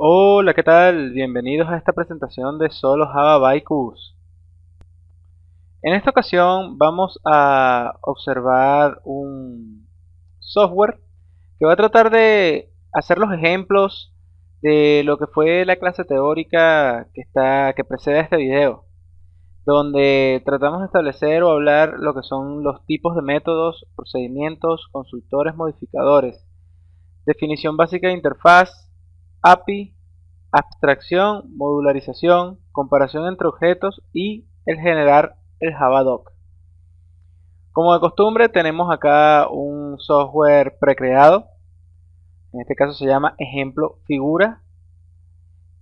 Hola, ¿qué tal? Bienvenidos a esta presentación de Solo Java Baikus. En esta ocasión vamos a observar un software que va a tratar de hacer los ejemplos de lo que fue la clase teórica que precede a este video, donde tratamos de establecer o hablar lo que son los tipos de métodos, procedimientos, constructores, modificadores, definición básica de interfaz, API, abstracción, modularización, comparación entre objetos y el generar el Javadoc. Como de costumbre tenemos acá un software precreado, en este caso se llama ejemplo figura,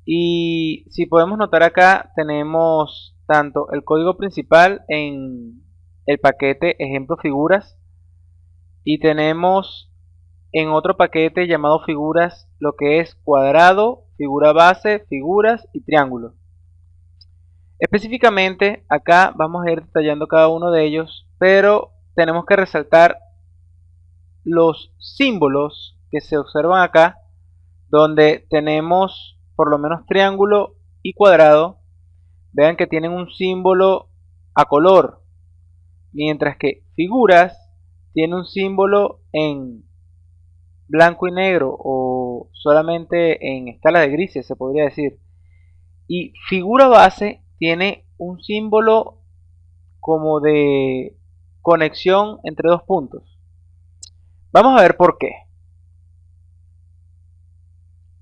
y si podemos notar acá tenemos tanto el código principal en el paquete ejemplo figuras y tenemos en otro paquete llamado figuras lo que es cuadrado, figura base, figuras y triángulo. Específicamente acá vamos a ir detallando cada uno de ellos, pero tenemos que resaltar los símbolos que se observan acá, donde tenemos por lo menos triángulo y cuadrado. Vean que tienen un símbolo a color, mientras que figuras tiene un símbolo en blanco y negro o solamente en escala de grises, se podría decir. Y figura base tiene un símbolo como de conexión entre dos puntos. Vamos a ver por qué.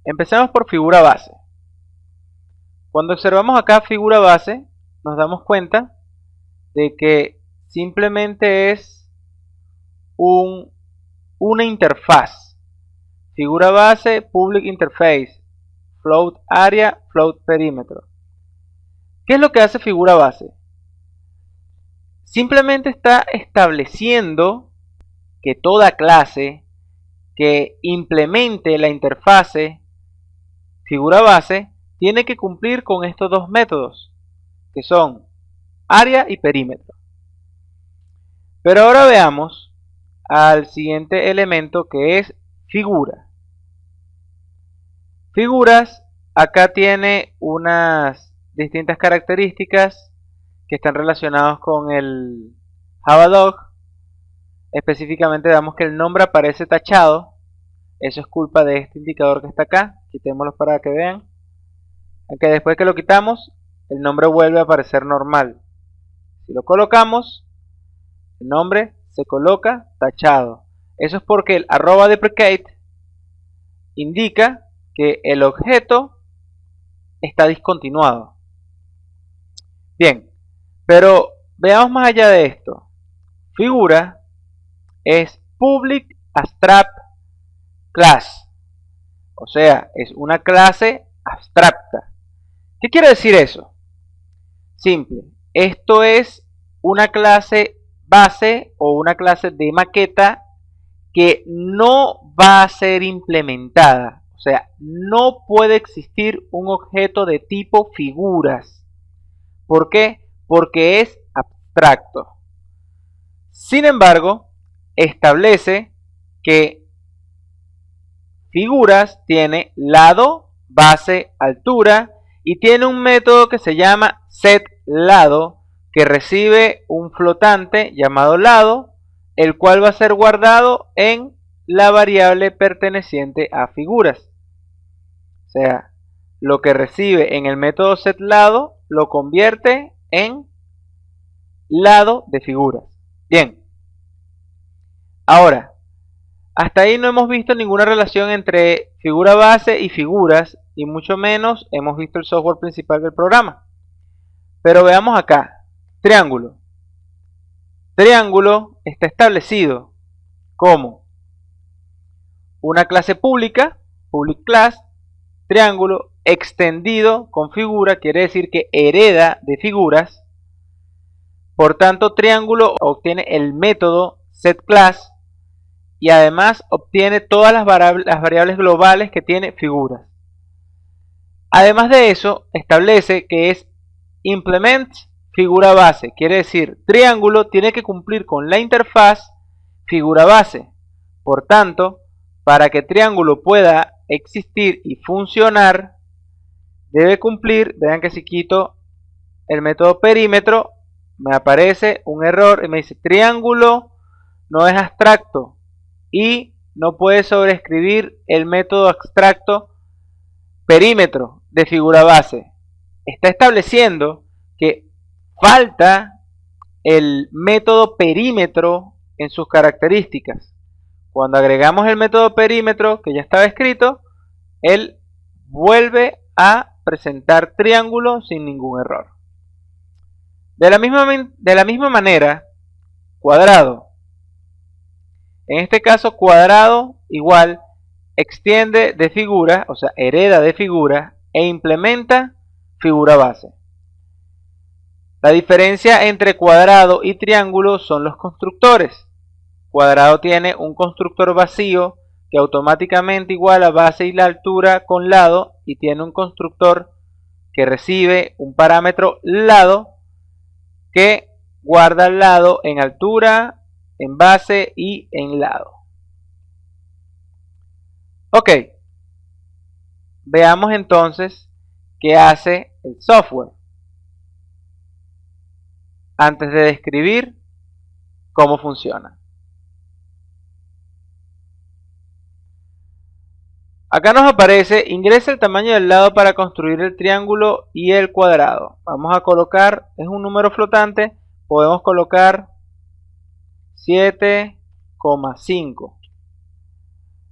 Empecemos por figura base. Cuando observamos acá figura base, nos damos cuenta de que simplemente es una interfaz. Figura base, public interface, float area, float perímetro. ¿Qué es lo que hace figura base? Simplemente está estableciendo que toda clase que implemente la interfase figura base tiene que cumplir con estos dos métodos, que son área y perímetro. Pero ahora veamos al siguiente elemento, que es figura. Figuras acá tiene unas distintas características que están relacionadas con el Javadoc. Específicamente damos que el nombre aparece tachado. Eso es culpa de este indicador que está acá. Quitémoslo para que vean. Aunque después que lo quitamos, el nombre vuelve a aparecer normal. Si lo colocamos, el nombre se coloca tachado. Eso es porque el @deprecate indica que el objeto está discontinuado. Bien, pero veamos más allá de esto. Figura es public abstract class, o sea, es una clase abstracta. ¿Qué quiere decir eso? Simple, esto es una clase base o una clase de maqueta que no va a ser implementada. O sea, no puede existir un objeto de tipo figuras. ¿Por qué? Porque es abstracto. Sin embargo, establece que figuras tiene lado, base, altura y tiene un método que se llama setLado, que recibe un flotante llamado lado, el cual va a ser guardado en la variable perteneciente a figuras. O sea, lo que recibe en el método setLado lo convierte en lado de figuras. Bien, ahora, hasta ahí no hemos visto ninguna relación entre figura base y figuras, y mucho menos hemos visto el software principal del programa. Pero veamos acá, triángulo. Triángulo está establecido como una clase pública, public class, triángulo extendido con figura, quiere decir que hereda de figuras. Por tanto, triángulo obtiene el método setClass y además obtiene todas las variables globales que tiene figuras. Además de eso, establece que es implement figura base, quiere decir triángulo tiene que cumplir con la interfaz figura base. Por tanto, para que triángulo pueda existir y funcionar, debe cumplir, vean que si quito el método perímetro, me aparece un error y me dice triángulo no es abstracto y no puede sobreescribir el método abstracto perímetro de figura base. Está estableciendo que falta el método perímetro en sus características. Cuando agregamos el método perímetro que ya estaba escrito, él vuelve a presentar triángulo sin ningún error. De la misma manera, cuadrado. En este caso, cuadrado igual extiende de figura, o sea, hereda de figura e implementa figura base. La diferencia entre cuadrado y triángulo son los constructores. Cuadrado tiene un constructor vacío que automáticamente iguala base y la altura con lado y tiene un constructor que recibe un parámetro lado que guarda el lado en altura, en base y en lado. Ok, veamos entonces qué hace el software antes de describir cómo funciona. Acá nos aparece, ingresa el tamaño del lado para construir el triángulo y el cuadrado. Vamos a colocar, es un número flotante, podemos colocar 7,5.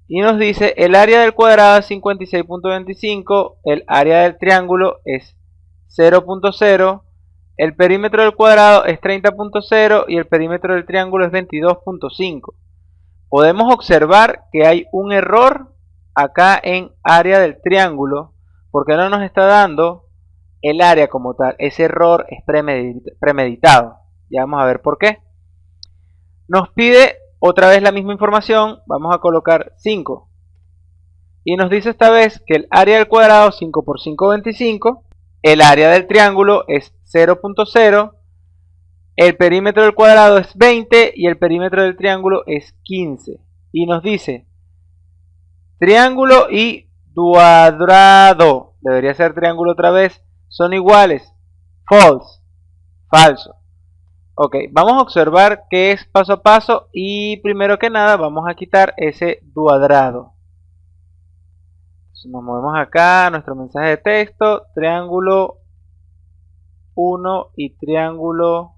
Y nos dice, el área del cuadrado es 56.25, el área del triángulo es 0.0, el perímetro del cuadrado es 30.0 y el perímetro del triángulo es 22.5. Podemos observar que hay un error acá en área del triángulo, porque no nos está dando el área como tal. Ese error es premeditado. Ya vamos a ver por qué. Nos pide otra vez la misma información. Vamos a colocar 5. Y nos dice esta vez que el área del cuadrado 5 por 5, 25. El área del triángulo es 0.0. El perímetro del cuadrado es 20 y el perímetro del triángulo es 15. Y nos dice triángulo y cuadrado, debería ser triángulo otra vez, son iguales. False, falso. Ok, vamos a observar qué es paso a paso y primero que nada vamos a quitar ese cuadrado. Entonces nos movemos acá, nuestro mensaje de texto, triángulo 1 y triángulo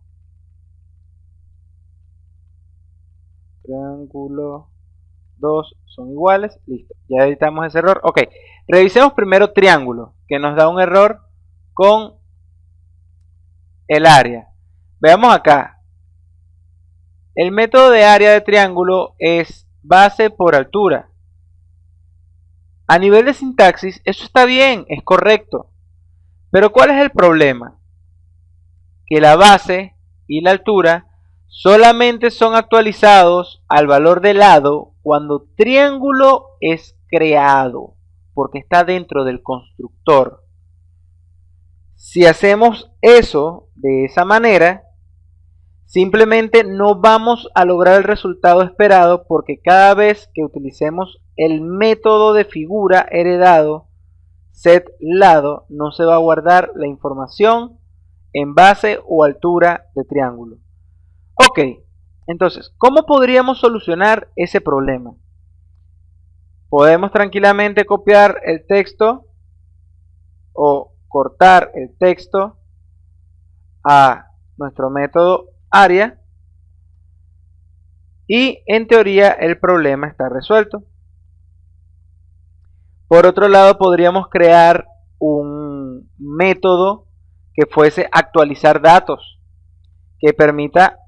2 son iguales, listo, ya editamos ese error. Ok, revisemos primero triángulo, que nos da un error con el área. Veamos acá, el método de área de triángulo es base por altura. A nivel de sintaxis, eso está bien, es correcto, pero ¿cuál es el problema? Que la base y la altura solamente son actualizados al valor de lado cuando triángulo es creado, porque está dentro del constructor. Si hacemos eso de esa manera, simplemente no vamos a lograr el resultado esperado porque cada vez que utilicemos el método de figura heredado setLado no se va a guardar la información en base o altura de triángulo. Ok, entonces, ¿cómo podríamos solucionar ese problema? Podemos tranquilamente copiar el texto o cortar el texto a nuestro método área y en teoría el problema está resuelto. Por otro lado, podríamos crear un método que fuese actualizar datos, que permita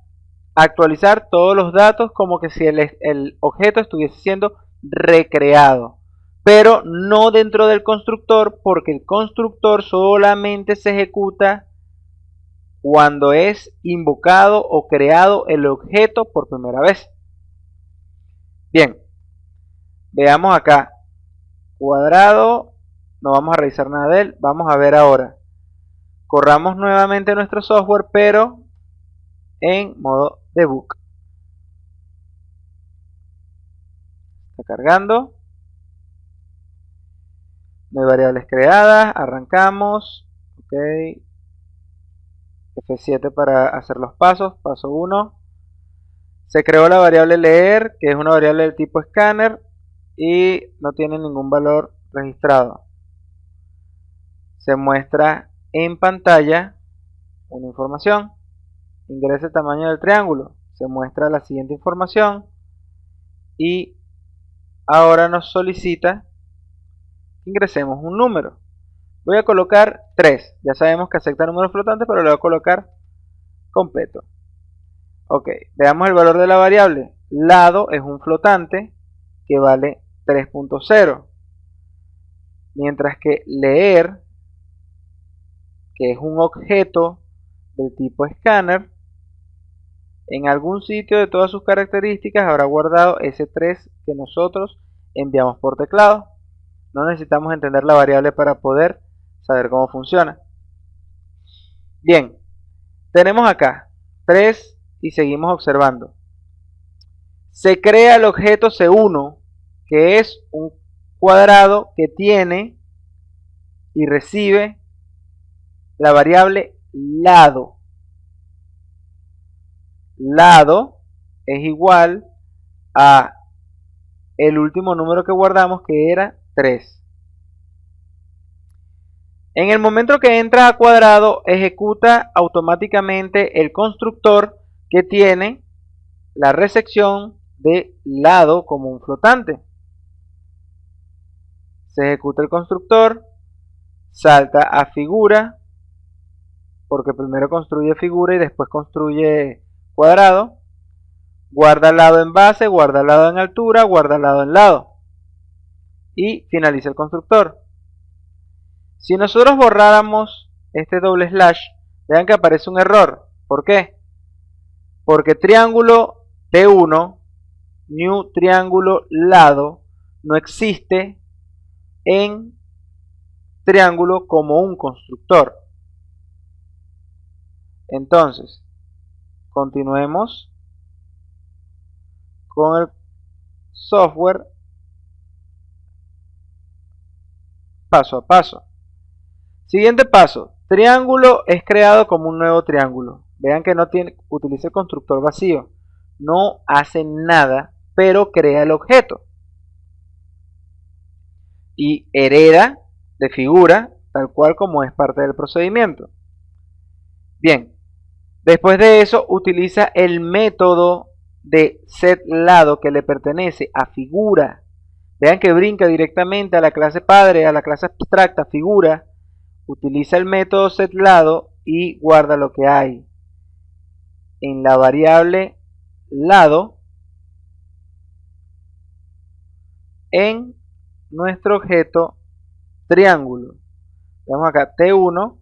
actualizar todos los datos como que si el objeto estuviese siendo recreado, pero no dentro del constructor, porque el constructor solamente se ejecuta cuando es invocado o creado el objeto por primera vez. Bien, veamos acá, cuadrado, no vamos a revisar nada de él, vamos a ver ahora. Corramos nuevamente nuestro software, pero en modo debug. Está cargando. No hay variables creadas, arrancamos, ok, F7 para hacer los pasos, paso 1, se creó la variable leer, que es una variable del tipo scanner y no tiene ningún valor registrado. Se muestra en pantalla una información, ingresa el tamaño del triángulo, se muestra la siguiente información y ahora nos solicita que ingresemos un número. Voy a colocar 3, ya sabemos que acepta números flotantes, pero le voy a colocar completo. Ok, veamos el valor de la variable. Lado es un flotante que vale 3.0, mientras que leer, que es un objeto del tipo scanner, en algún sitio de todas sus características habrá guardado ese 3 que nosotros enviamos por teclado. No necesitamos entender la variable para poder saber cómo funciona. Bien, tenemos acá 3 y seguimos observando. Se crea el objeto C1, que es un cuadrado que tiene y recibe la variable lado. Lado es igual a el último número que guardamos, que era 3. En el momento que entra a cuadrado, ejecuta automáticamente el constructor que tiene la recepción de lado como un flotante. Se ejecuta el constructor, salta a figura, porque primero construye figura y después construye cuadrado, guarda lado en base, guarda lado en altura, guarda lado en lado y finaliza el constructor. Si nosotros borráramos este doble slash, vean que aparece un error. ¿Por qué? Porque triángulo T1, new triángulo lado, no existe en triángulo como un constructor. Entonces, continuemos con el software paso a paso. Siguiente paso, triángulo es creado como un nuevo triángulo. Vean que no utiliza el constructor vacío, no hace nada, pero crea el objeto y hereda de figura, tal cual como es parte del procedimiento. Bien, después de eso utiliza el método de setLado que le pertenece a figura. Vean que brinca directamente a la clase padre, a la clase abstracta figura. Utiliza el método setLado y guarda lo que hay en la variable lado en nuestro objeto triángulo. Veamos acá, T1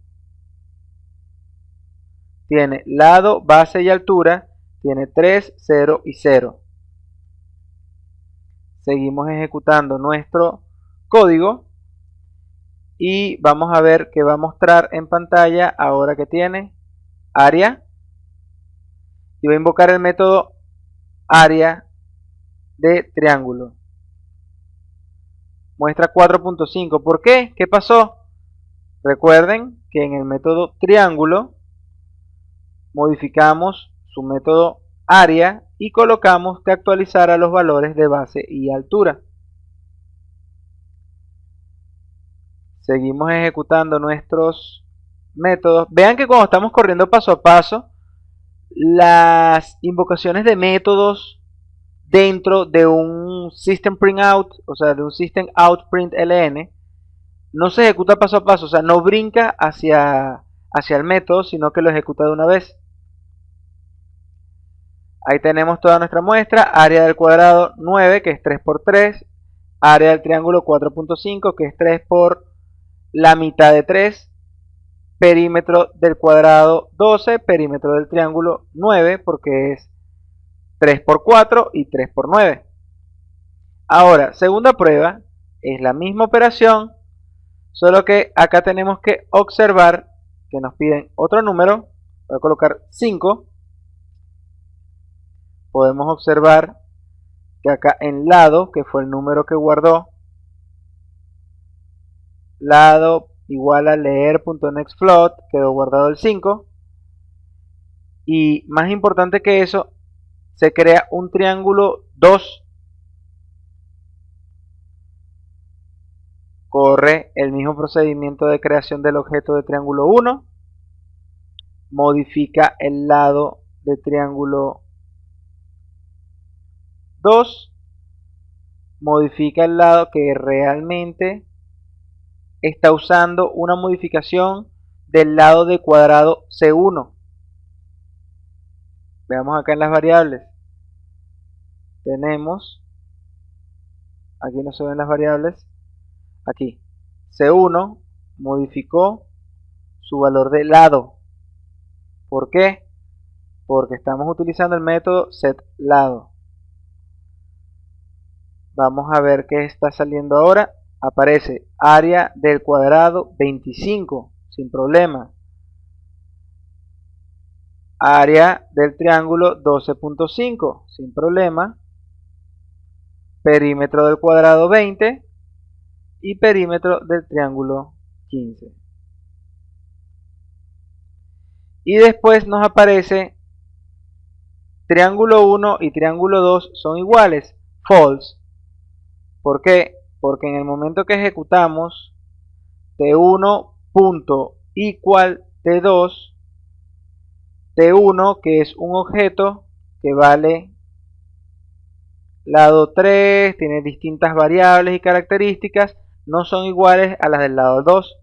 tiene lado, base y altura, tiene 3, 0 y 0. Seguimos ejecutando nuestro código y vamos a ver que va a mostrar en pantalla ahora que tiene área y va a invocar el método área de triángulo. Muestra 4.5. ¿Por qué? ¿Qué pasó? Recuerden que en el método triángulo modificamos su método área y colocamos que actualizara los valores de base y altura. Seguimos ejecutando nuestros métodos. Vean que cuando estamos corriendo paso a paso, las invocaciones de métodos dentro de un system print out, o sea, de un system out print ln, no se ejecuta paso a paso, o sea, no brinca hacia el método, sino que lo ejecuta de una vez. Ahí tenemos toda nuestra muestra, área del cuadrado 9, que es 3 por 3, área del triángulo 4.5, que es 3 por la mitad de 3, perímetro del cuadrado 12, perímetro del triángulo 9, porque es 3 por 4 y 3 por 9. Ahora, segunda prueba, es la misma operación, solo que acá tenemos que observar que nos piden otro número. Voy a colocar 5. Podemos observar que acá en lado, que fue el número que guardó, lado igual a leer.nextFloat, quedó guardado el 5. Y más importante que eso, se crea un triángulo 2. Corre el mismo procedimiento de creación del objeto de triángulo 1. Modifica el lado de triángulo 2. Modifica el lado que realmente está usando una modificación del lado de cuadrado C1. Veamos acá en las variables. Tenemos, aquí no se ven las variables, aquí, C1 modificó su valor de lado. ¿Por qué? Porque estamos utilizando el método setLado. Vamos a ver qué está saliendo ahora. Aparece área del cuadrado 25, sin problema. Área del triángulo 12.5, sin problema. Perímetro del cuadrado 20 y perímetro del triángulo 15. Y después nos aparece triángulo 1 y triángulo 2 son iguales, false. ¿Por qué? Porque en el momento que ejecutamos T1 punto igual T2, T1 que es un objeto que vale lado 3, tiene distintas variables y características, no son iguales a las del lado 2.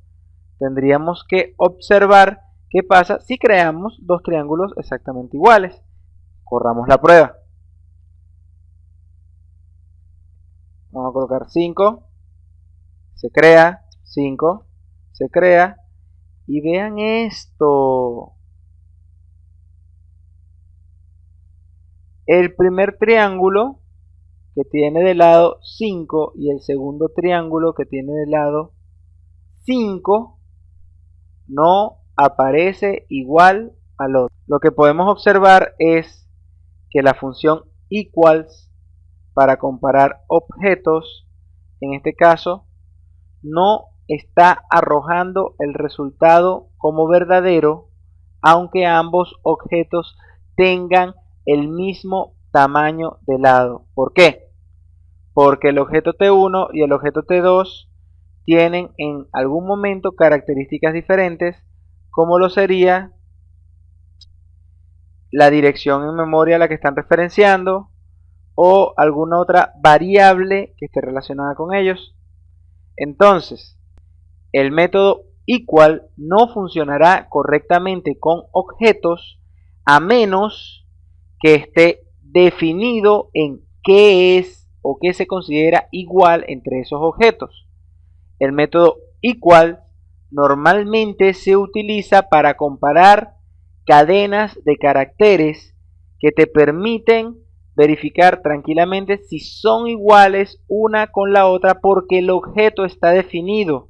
Tendríamos que observar qué pasa si creamos dos triángulos exactamente iguales. Corramos la prueba. Vamos a colocar 5, se crea, 5, se crea, y vean esto. El primer triángulo que tiene de lado 5 y el segundo triángulo que tiene de lado 5 no aparece igual al otro. Lo que podemos observar es que la función equals para comparar objetos, en este caso, no está arrojando el resultado como verdadero, aunque ambos objetos tengan el mismo tamaño de lado. ¿Por qué? Porque el objeto T1 y el objeto T2 tienen en algún momento características diferentes, como lo sería la dirección en memoria a la que están referenciando o alguna otra variable que esté relacionada con ellos. Entonces, el método equal no funcionará correctamente con objetos a menos que esté definido en qué es o qué se considera igual entre esos objetos. El método equal normalmente se utiliza para comparar cadenas de caracteres que te permiten verificar tranquilamente si son iguales una con la otra porque el objeto está definido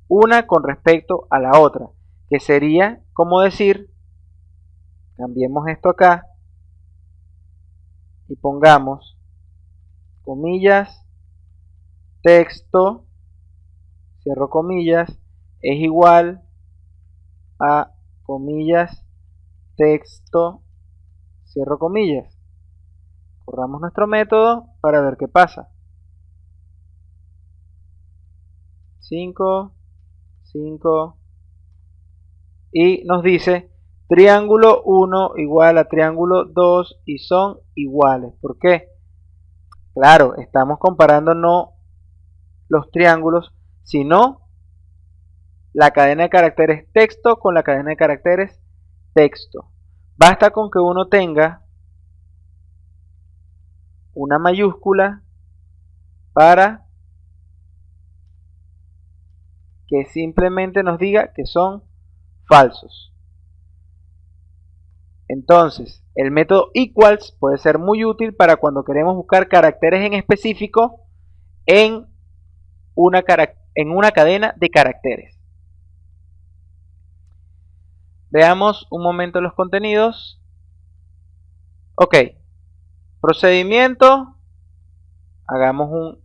una con respecto a la otra, que sería como decir, cambiemos esto acá y pongamos comillas, texto, cierro comillas, es igual a comillas, texto, cierro comillas. Corramos nuestro método para ver qué pasa. 5, 5, y nos dice triángulo 1 igual a triángulo 2 y son iguales. ¿Por qué? Claro, estamos comparando no los triángulos, sino la cadena de caracteres texto con la cadena de caracteres texto. Basta con que uno tenga una mayúscula para que simplemente nos diga que son falsos. Entonces, el método equals puede ser muy útil para cuando queremos buscar caracteres en específico en una cadena de caracteres. Veamos un momento los contenidos. Ok, procedimiento, hagamos un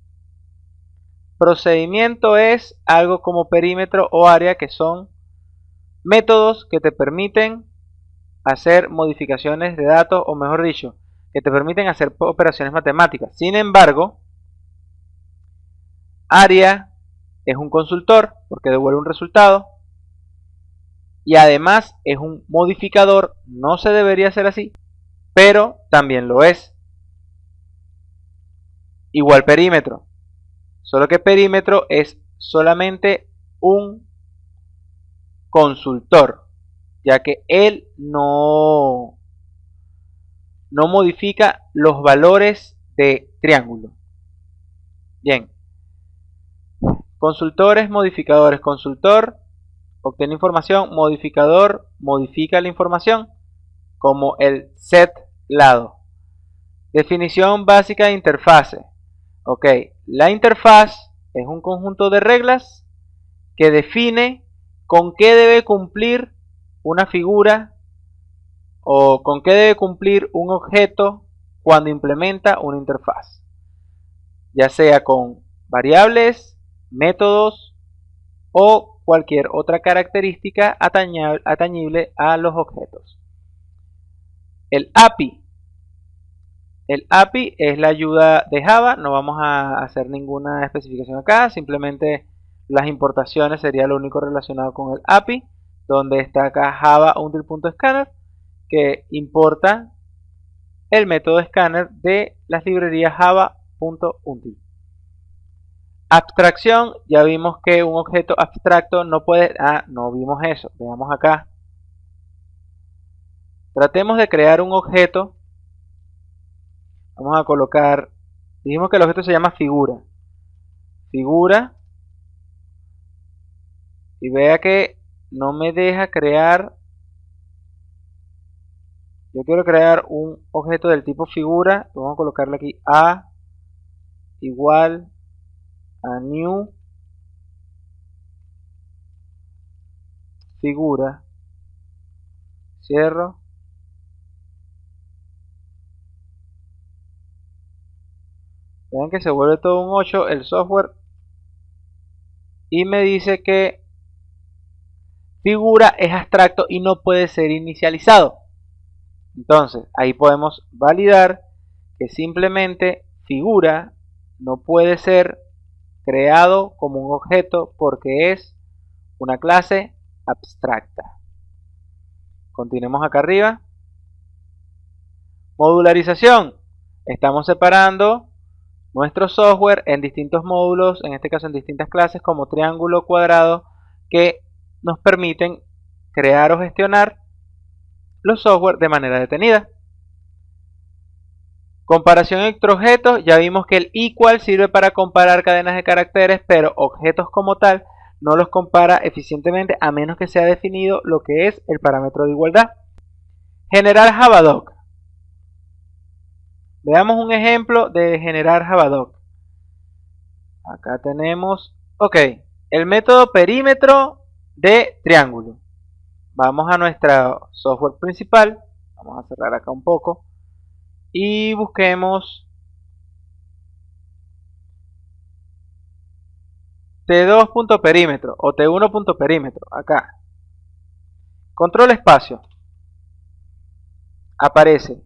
procedimiento es algo como perímetro o área, que son métodos que te permiten hacer modificaciones de datos, o mejor dicho, que te permiten hacer operaciones matemáticas. Sin embargo, área es un consultor porque devuelve un resultado, y además es un modificador. No se debería hacer así, pero también lo es. Igual perímetro, solo que perímetro es solamente un consultor, ya que él no modifica los valores de triángulo. Bien, consultores, modificadores. Consultor obtiene información, modificador modifica la información, como el set lado. Definición básica de interfase. Ok, la interfaz es un conjunto de reglas que define con qué debe cumplir una figura o con qué debe cumplir un objeto cuando implementa una interfaz, ya sea con variables, métodos o cualquier otra característica atañible a los objetos. El API. El API es la ayuda de Java. No vamos a hacer ninguna especificación acá, simplemente las importaciones sería lo único relacionado con el API, donde está acá java-until.scanner, que importa el método scanner de las librerías java.until. Abstracción, ya vimos que un objeto abstracto no puede... no vimos eso, veamos acá. Tratemos de crear un objeto. Vamos a colocar, dijimos que el objeto se llama figura. Figura. Y vea que no me deja crear. Yo quiero crear un objeto del tipo figura. Vamos a colocarle aquí a igual a new figura. Cierro. Vean que se vuelve todo un 8 el software. Y me dice que figura es abstracto y no puede ser inicializado. Entonces, ahí podemos validar que simplemente figura no puede ser creado como un objeto porque es una clase abstracta. Continuemos acá arriba. Modularización. Estamos separando nuestro software en distintos módulos, en este caso en distintas clases como triángulo, cuadrado, que nos permiten crear o gestionar los software de manera detenida. Comparación entre objetos. Ya vimos que el equal sirve para comparar cadenas de caracteres, pero objetos como tal no los compara eficientemente a menos que sea definido lo que es el parámetro de igualdad. Generar Javadoc. Veamos un ejemplo de generar Javadoc. Acá tenemos, el método perímetro de triángulo. Vamos a nuestro software principal. Vamos a cerrar acá un poco. Y busquemos T2.perímetro o T1.perímetro. Acá. Control espacio. Aparece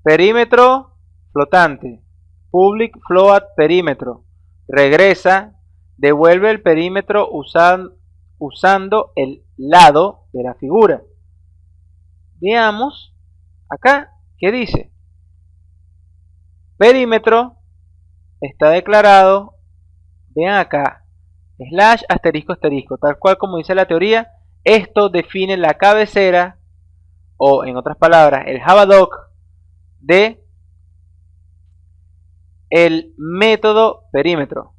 perímetro flotante. Public float perímetro. Regresa. Devuelve el perímetro usando el lado de la figura. Veamos acá qué dice. Perímetro está declarado, vean acá, slash asterisco asterisco, tal cual como dice la teoría. Esto define la cabecera, o en otras palabras, el Javadoc de el método perímetro.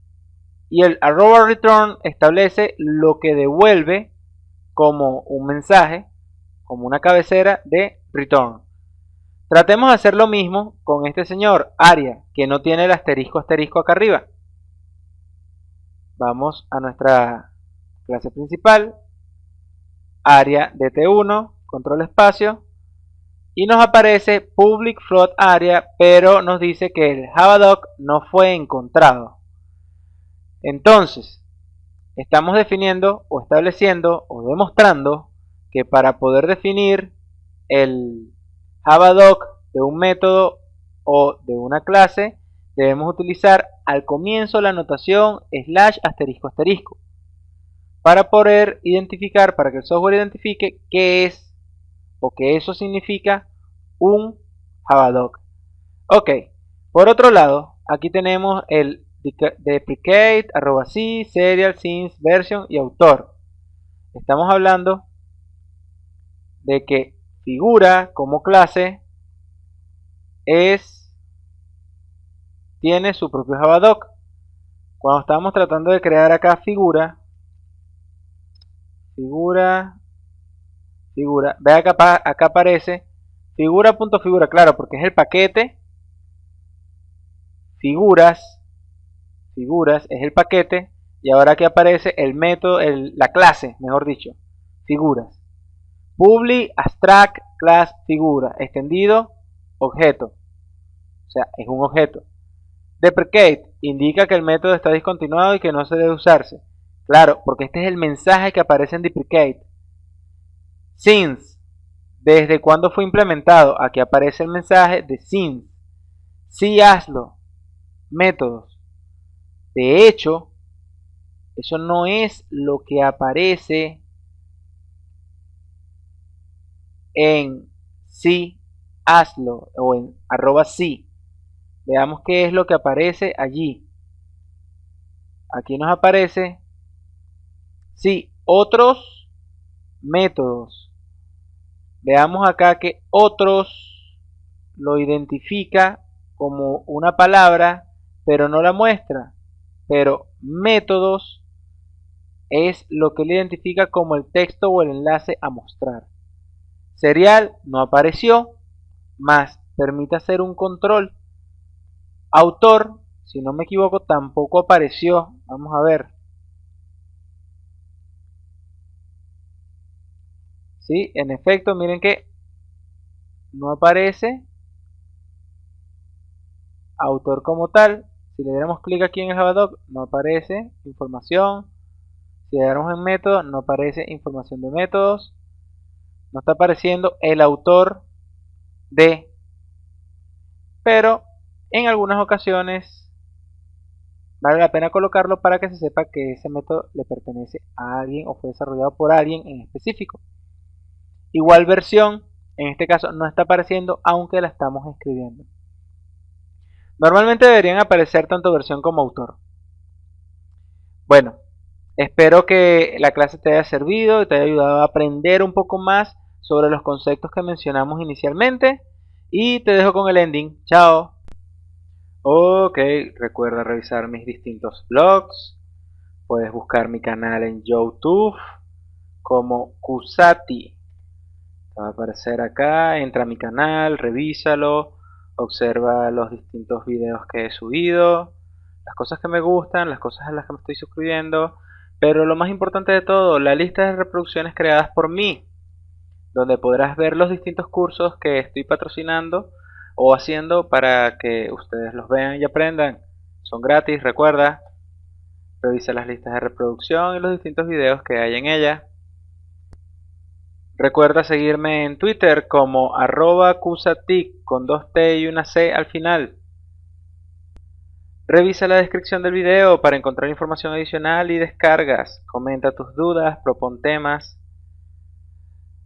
Y el @return establece lo que devuelve como un mensaje, como una cabecera de return. Tratemos de hacer lo mismo con este señor, área, que no tiene el asterisco asterisco acá arriba. Vamos a nuestra clase principal, área de T1, control espacio, y nos aparece public float area, pero nos dice que el Javadoc no fue encontrado. Entonces, estamos definiendo o estableciendo o demostrando que para poder definir el Javadoc de un método o de una clase, debemos utilizar al comienzo la notación / asterisco asterisco para poder identificar, para que el software identifique qué es o que eso significa un Javadoc. Ok, por otro lado, aquí tenemos el deprecate, @c, serial, since, version y autor. Estamos hablando de que figura como clase tiene su propio Javadoc. Cuando estamos tratando de crear acá figura, ve acá aparece figura.figura, claro, porque es el paquete. Figuras es el paquete, y ahora aquí aparece el método, la clase, mejor dicho, figuras. Public abstract class figura, extendido objeto, o sea, es un objeto. Deprecate indica que el método está discontinuado y que no se debe usarse. Claro, porque este es el mensaje que aparece en deprecate. Since, desde cuándo fue implementado, aquí aparece el mensaje de since. Sí, hazlo. Métodos. De hecho, eso no es lo que aparece en sí, hazlo o en @sí. Veamos qué es lo que aparece allí. Aquí nos aparece sí, otros métodos. Veamos acá que otros lo identifica como una palabra, pero no la muestra. Pero métodos es lo que le identifica como el texto o el enlace a mostrar. Serial no apareció, más permite hacer un control. Autor, si no me equivoco, tampoco apareció. Vamos a ver. Sí, en efecto, miren que no aparece autor como tal. Si le diéramos clic aquí en el Javadoc, no aparece información. Si le diéramos en método, no aparece información de métodos. No está apareciendo el autor de. Pero en algunas ocasiones vale la pena colocarlo para que se sepa que ese método le pertenece a alguien o fue desarrollado por alguien en específico. Igual versión, en este caso no está apareciendo aunque la estamos escribiendo. Normalmente deberían aparecer tanto versión como autor. Bueno, espero que la clase te haya servido y te haya ayudado a aprender un poco más sobre los conceptos que mencionamos inicialmente. Y te dejo con el ending. Chao. Ok, recuerda revisar mis distintos blogs. Puedes buscar mi canal en YouTube como Kusati. Te va a aparecer acá, entra a mi canal, revísalo, observa los distintos videos que he subido, las cosas que me gustan, las cosas a las que me estoy suscribiendo, pero lo más importante de todo, la lista de reproducciones creadas por mí, donde podrás ver los distintos cursos que estoy patrocinando o haciendo para que ustedes los vean y aprendan. Son gratis, recuerda. Revisa las listas de reproducción y los distintos videos que hay en ella. Recuerda seguirme en Twitter como @kusatic con 2T y una C al final. Revisa la descripción del video para encontrar información adicional y descargas. Comenta tus dudas, propon temas.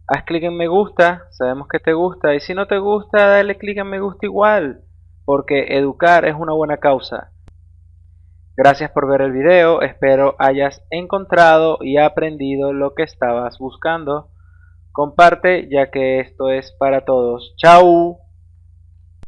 Haz clic en me gusta, sabemos que te gusta, y si no te gusta, dale clic en me gusta igual, porque educar es una buena causa. Gracias por ver el video, espero hayas encontrado y aprendido lo que estabas buscando. Comparte ya que esto es para todos. ¡Chao!